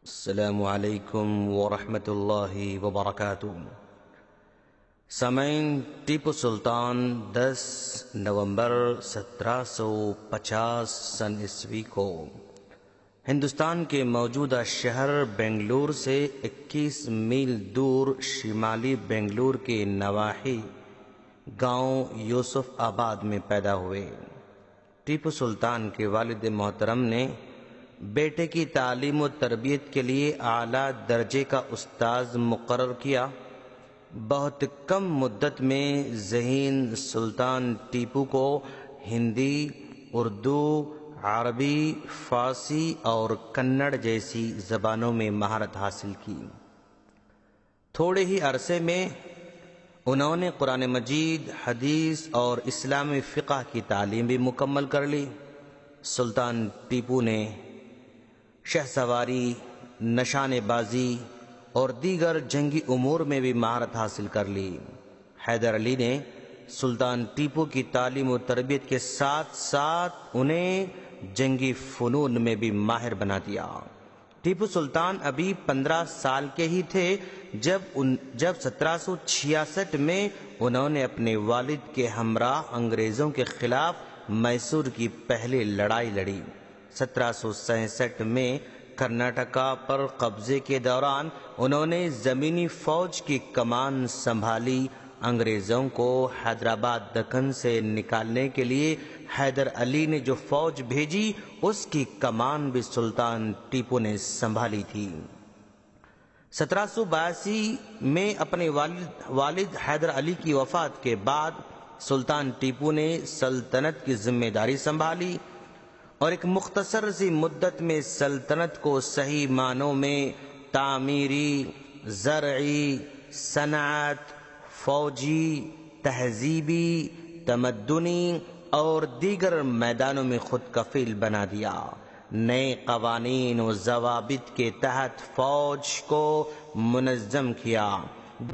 السلام علیکم ورحمۃ اللہ وبرکاتہ۔ سامعین، ٹیپو سلطان 10 نومبر 1750 سن عیسوی کو ہندوستان کے موجودہ شہر بنگلور سے 21 میل دور شمالی بنگلور کے نواحی گاؤں یوسف آباد میں پیدا ہوئے۔ ٹیپو سلطان کے والد محترم نے بیٹے کی تعلیم و تربیت کے لیے اعلیٰ درجے کا استاذ مقرر کیا۔ بہت کم مدت میں ذہین سلطان ٹیپو کو ہندی، اردو، عربی، فارسی اور کنڑ جیسی زبانوں میں مہارت حاصل کی۔ تھوڑے ہی عرصے میں انہوں نے قرآن مجید، حدیث اور اسلامی فقہ کی تعلیم بھی مکمل کر لی۔ سلطان ٹیپو نے شہ سواری، نشانے بازی اور دیگر جنگی امور میں بھی مہارت حاصل کر لی۔ حیدر علی نے سلطان ٹیپو کی تعلیم و تربیت کے ساتھ ساتھ انہیں جنگی فنون میں بھی ماہر بنا دیا۔ ٹیپو سلطان ابھی 15 سال کے ہی تھے جب 1766 میں انہوں نے اپنے والد کے ہمراہ انگریزوں کے خلاف میسور کی پہلی لڑائی لڑی۔ 1767 میں کرناٹکا پر قبضے کے دوران انہوں نے زمینی فوج کی کمان سنبھالی۔ انگریزوں کو حیدرآباد دکن سے نکالنے کے لیے حیدر علی نے جو فوج بھیجی اس کی کمان بھی سلطان ٹیپو نے سنبھالی تھی۔ 1782 میں اپنے والد حیدر علی کی وفات کے بعد سلطان ٹیپو نے سلطنت کی ذمہ داری سنبھالی اور ایک مختصر سی مدت میں سلطنت کو صحیح معنوں میں تعمیری، زرعی، صنعت، فوجی، تہذیبی، تمدنی اور دیگر میدانوں میں خود کفیل بنا دیا۔ نئے قوانین و ضوابط کے تحت فوج کو منظم کیا۔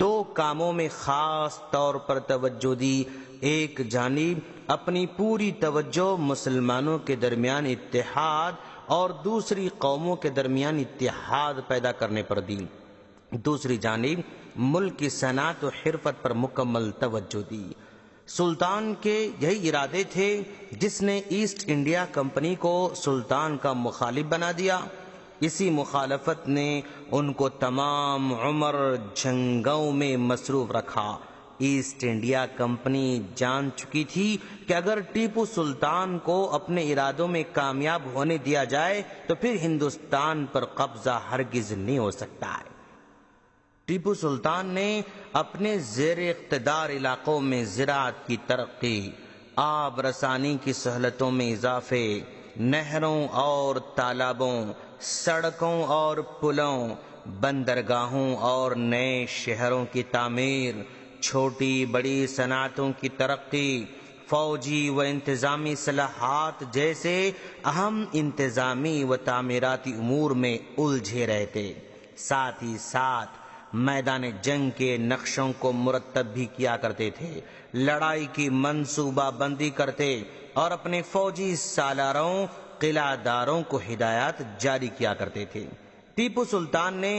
دو کاموں میں خاص طور پر توجہ دی۔ ایک جانب اپنی پوری توجہ مسلمانوں کے درمیان اتحاد اور دوسری قوموں کے درمیان اتحاد پیدا کرنے پر دی۔ دوسری جانب ملک کی صنعت و حرفت پر مکمل توجہ دی۔ سلطان کے یہی ارادے تھے جس نے ایسٹ انڈیا کمپنی کو سلطان کا مخالف بنا دیا۔ اسی مخالفت نے ان کو تمام عمر جنگوں میں مصروف رکھا۔ ایسٹ انڈیا کمپنی جان چکی تھی کہ اگر ٹیپو سلطان کو اپنے ارادوں میں کامیاب ہونے دیا جائے تو پھر ہندوستان پر قبضہ ہرگز نہیں ہو سکتا ہے۔ ٹیپو سلطان نے اپنے زیر اقتدار علاقوں میں زراعت کی ترقی، آب رسانی کی سہولتوں میں اضافے، نہروں اور تالابوں، سڑکوں اور پلوں، بندرگاہوں اور نئے شہروں کی تعمیر، چھوٹی بڑی صنعتوں کی ترقی، فوجی و انتظامی اصلاحات جیسے اہم انتظامی و تعمیراتی امور میں الجھے رہتے۔ ساتھ ہی ساتھ میدان جنگ کے نقشوں کو مرتب بھی کیا کرتے تھے، لڑائی کی منصوبہ بندی کرتے اور اپنے فوجی سالاروں، قلعہ داروں کو ہدایات جاری کیا کرتے تھے۔ ٹیپو سلطان نے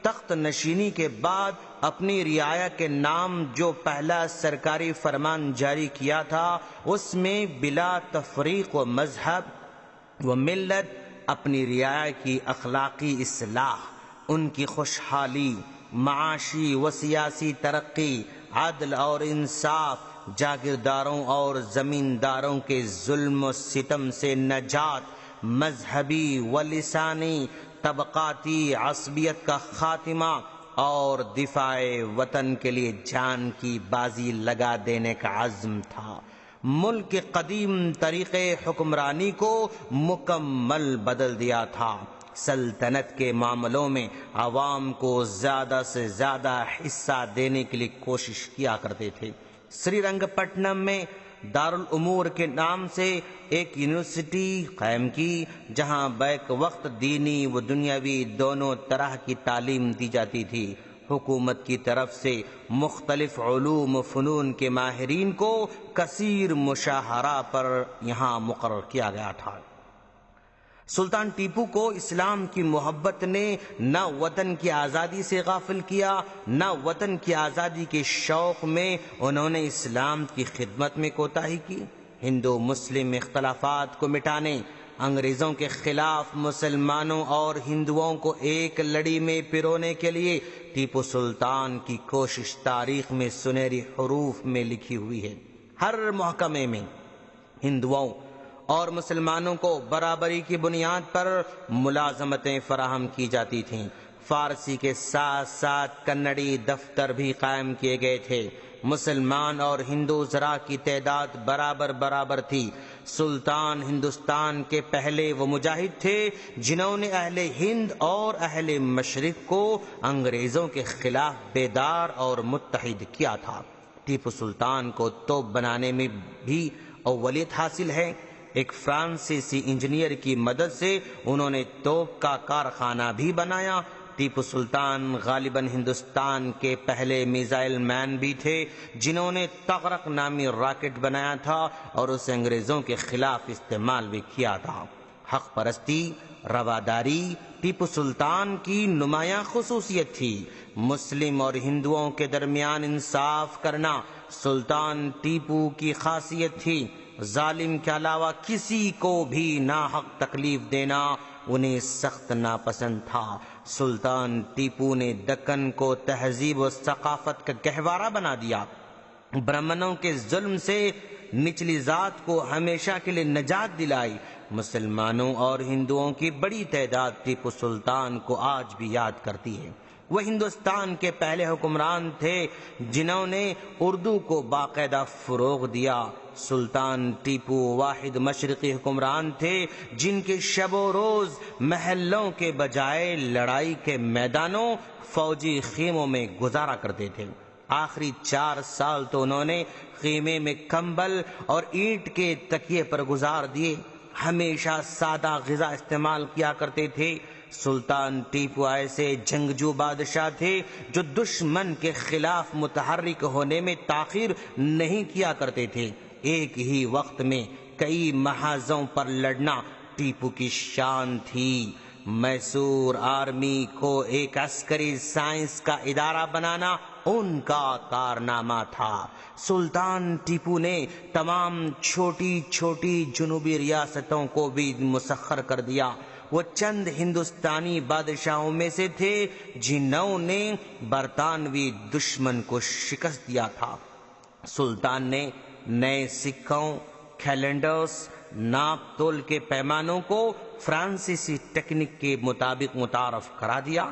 تخت نشینی کے بعد اپنی رعایا کے نام جو پہلا سرکاری فرمان جاری کیا تھا اس میں بلا تفریق و مذہب و ملت اپنی رعایا کی اخلاقی اصلاح، ان کی خوشحالی، معاشی و سیاسی ترقی، عدل اور انصاف، جاگیرداروں اور زمینداروں کے ظلم و ستم سے نجات، مذہبی و لسانی طبقاتی عصبیت کا خاتمہ اور دفاع وطن کے لیے جان کی بازی لگا دینے کا عزم تھا۔ ملک کے قدیم طریقے حکمرانی کو مکمل بدل دیا تھا۔ سلطنت کے معاملوں میں عوام کو زیادہ سے زیادہ حصہ دینے کے لیے کوشش کیا کرتے تھے۔ سری رنگ پٹنم میں دارالامور کے نام سے ایک یونیورسٹی قائم کی جہاں بیک وقت دینی و دنیاوی دونوں طرح کی تعلیم دی جاتی تھی۔ حکومت کی طرف سے مختلف علوم و فنون کے ماہرین کو کثیر مشاہرہ پر یہاں مقرر کیا گیا تھا۔ سلطان ٹیپو کو اسلام کی محبت نے نہ وطن کی آزادی سے غافل کیا، نہ وطن کی آزادی کے شوق میں انہوں نے اسلام کی خدمت میں کوتاہی کی۔ ہندو مسلم اختلافات کو مٹانے، انگریزوں کے خلاف مسلمانوں اور ہندوؤں کو ایک لڑی میں پرونے کے لیے ٹیپو سلطان کی کوشش تاریخ میں سنہری حروف میں لکھی ہوئی ہے۔ ہر محکمے میں ہندوؤں اور مسلمانوں کو برابری کی بنیاد پر ملازمتیں فراہم کی جاتی تھیں۔ فارسی کے ساتھ ساتھ کنڑی دفتر بھی قائم کیے گئے تھے۔ مسلمان اور ہندو زراع کی تعداد برابر تھی۔ سلطان ہندوستان کے پہلے وہ مجاہد تھے جنہوں نے اہل ہند اور اہل مشرق کو انگریزوں کے خلاف بیدار اور متحد کیا تھا۔ ٹیپو سلطان کو توپ بنانے میں بھی اولیت حاصل ہے۔ ایک فرانسیسی انجینئر کی مدد سے انہوں نے توپ کا کارخانہ بھی بنایا۔ ٹیپو سلطان غالباً ہندوستان کے پہلے میزائل مین بھی تھے جنہوں نے تغرق نامی راکٹ بنایا تھا اور اسے انگریزوں کے خلاف استعمال بھی کیا تھا۔ حق پرستی، رواداری ٹیپو سلطان کی نمایاں خصوصیت تھی۔ مسلم اور ہندوؤں کے درمیان انصاف کرنا سلطان ٹیپو کی خاصیت تھی۔ ظالم کے علاوہ کسی کو بھی ناحق تکلیف دینا انہیں سخت ناپسند تھا۔ سلطان ٹیپو نے دکن کو تہذیب و ثقافت کا گہوارہ بنا دیا۔ برہمنوں کے ظلم سے نچلی ذات کو ہمیشہ کے لیے نجات دلائی۔ مسلمانوں اور ہندوؤں کی بڑی تعداد ٹیپو سلطان کو آج بھی یاد کرتی ہے۔ وہ ہندوستان کے پہلے حکمران تھے جنہوں نے اردو کو باقاعدہ فروغ دیا۔ سلطان ٹیپو واحد مشرقی حکمران تھے جن کے شب و روز محلوں کے بجائے لڑائی کے میدانوں، فوجی خیموں میں گزارا کرتے تھے۔ آخری 4 سال تو انہوں نے خیمے میں کمبل اور اینٹ کے تکیے پر گزار دیے۔ ہمیشہ سادہ غذا استعمال کیا کرتے تھے۔ سلطان ٹیپو ایسے جنگجو بادشاہ تھے جو دشمن کے خلاف متحرک ہونے میں تاخیر نہیں کیا کرتے تھے۔ ایک ہی وقت میں کئی محاذوں پر لڑنا ٹیپو کی شان تھی۔ میسور آرمی کو ایک عسکری سائنس کا ادارہ بنانا ان کا کارنامہ تھا۔ سلطان ٹیپو نے تمام چھوٹی چھوٹی جنوبی ریاستوں کو بھی مسخر کر دیا۔ وہ چند ہندوستانی بادشاہوں میں سے تھے جنہوں نے برطانوی دشمن کو شکست دیا تھا۔ سلطان نے نئے سکوں، کیلنڈرز، ناپ تول کے پیمانوں کو فرانسیسی ٹیکنک کے مطابق متعارف کرا دیا۔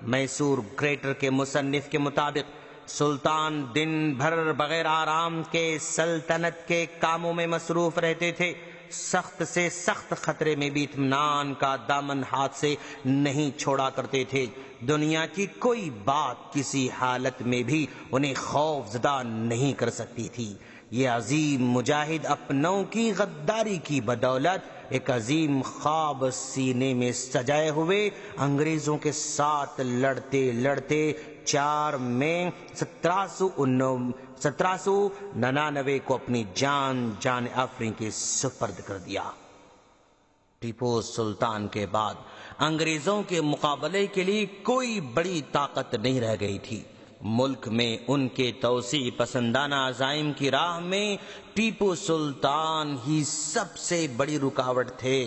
میسور گریٹر کے مصنف کے مطابق سلطان دن بھر بغیر آرام کے سلطنت کے کاموں میں مصروف رہتے تھے۔ سخت سے سخت خطرے میں بھی اطمینان کا دامن ہاتھ سے نہیں چھوڑا کرتے تھے۔ دنیا کی کوئی بات کسی حالت میں بھی انہیں خوف زدہ نہیں کر سکتی تھی۔ یہ عظیم مجاہد اپنوں کی غداری کی بدولت ایک عظیم خواب سینے میں سجائے ہوئے انگریزوں کے ساتھ لڑتے لڑتے 4 مئی 1799 کو اپنی جان آفرین کے سپرد کر دیا۔ ٹیپو سلطان کے بعد انگریزوں کے مقابلے کے لیے کوئی بڑی طاقت نہیں رہ گئی تھی۔ ملک میں ان کے توسیع پسندانہ عزائم کی راہ میں ٹیپو سلطان ہی سب سے بڑی رکاوٹ تھے۔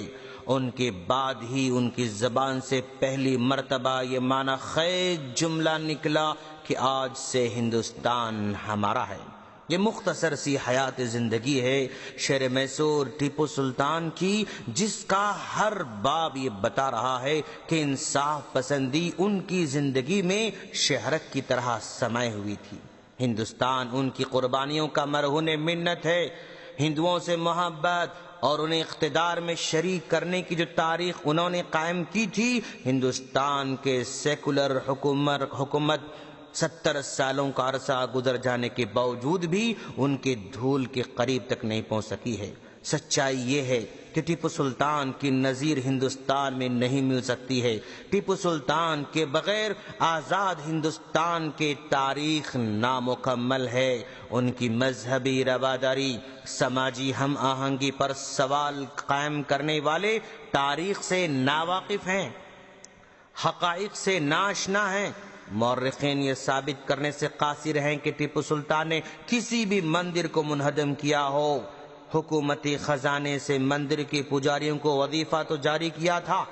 ان کے بعد ہی ان کی زبان سے پہلی مرتبہ یہ معنی خیز جملہ نکلا کہ آج سے ہندوستان ہمارا ہے۔ یہ مختصر سی حیات زندگی ہے شیر میسور ٹیپو سلطان کی، جس کا ہر باب یہ بتا رہا ہے کہ انصاف پسندی ان کی زندگی میں شہرت کی طرح سمائے ہوئی تھی۔ ہندوستان ان کی قربانیوں کا مرہون منت ہے۔ ہندوؤں سے محبت اور انہیں اقتدار میں شریک کرنے کی جو تاریخ انہوں نے قائم کی تھی، ہندوستان کے سیکولر حکومت 70 سالوں کا عرصہ گزر جانے کے باوجود بھی ان کے دھول کے قریب تک نہیں پہنچ سکی ہے۔ سچائی یہ ہے کہ ٹیپو سلطان کی نظیر ہندوستان میں نہیں مل سکتی ہے۔ ٹیپو سلطان کے بغیر آزاد ہندوستان کی تاریخ نامکمل ہے۔ ان کی مذہبی رواداری، سماجی ہم آہنگی پر سوال قائم کرنے والے تاریخ سے ناواقف ہیں، حقائق سے ناآشنا ہیں۔ مورخین یہ ثابت کرنے سے قاصر ہیں کہ ٹیپو سلطان نے کسی بھی مندر کو منہدم کیا ہو۔ حکومتی خزانے سے مندر کے پجاریوں کو وظیفہ تو جاری کیا تھا،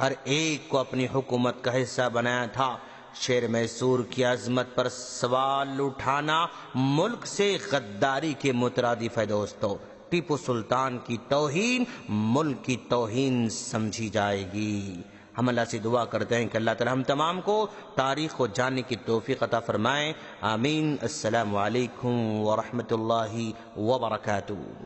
ہر ایک کو اپنی حکومت کا حصہ بنایا تھا۔ شیر میسور کی عظمت پر سوال اٹھانا ملک سے غداری کے مترادف ہے۔ دوستو، ٹیپو سلطان کی توہین ملک کی توہین سمجھی جائے گی۔ ہم اللہ سے دعا کرتے ہیں کہ اللہ تعالی ہم تمام کو تاریخ کو جاننے کی توفیق عطا فرمائیں۔ آمین۔ السلام علیکم ورحمۃ اللہ وبرکاتہ۔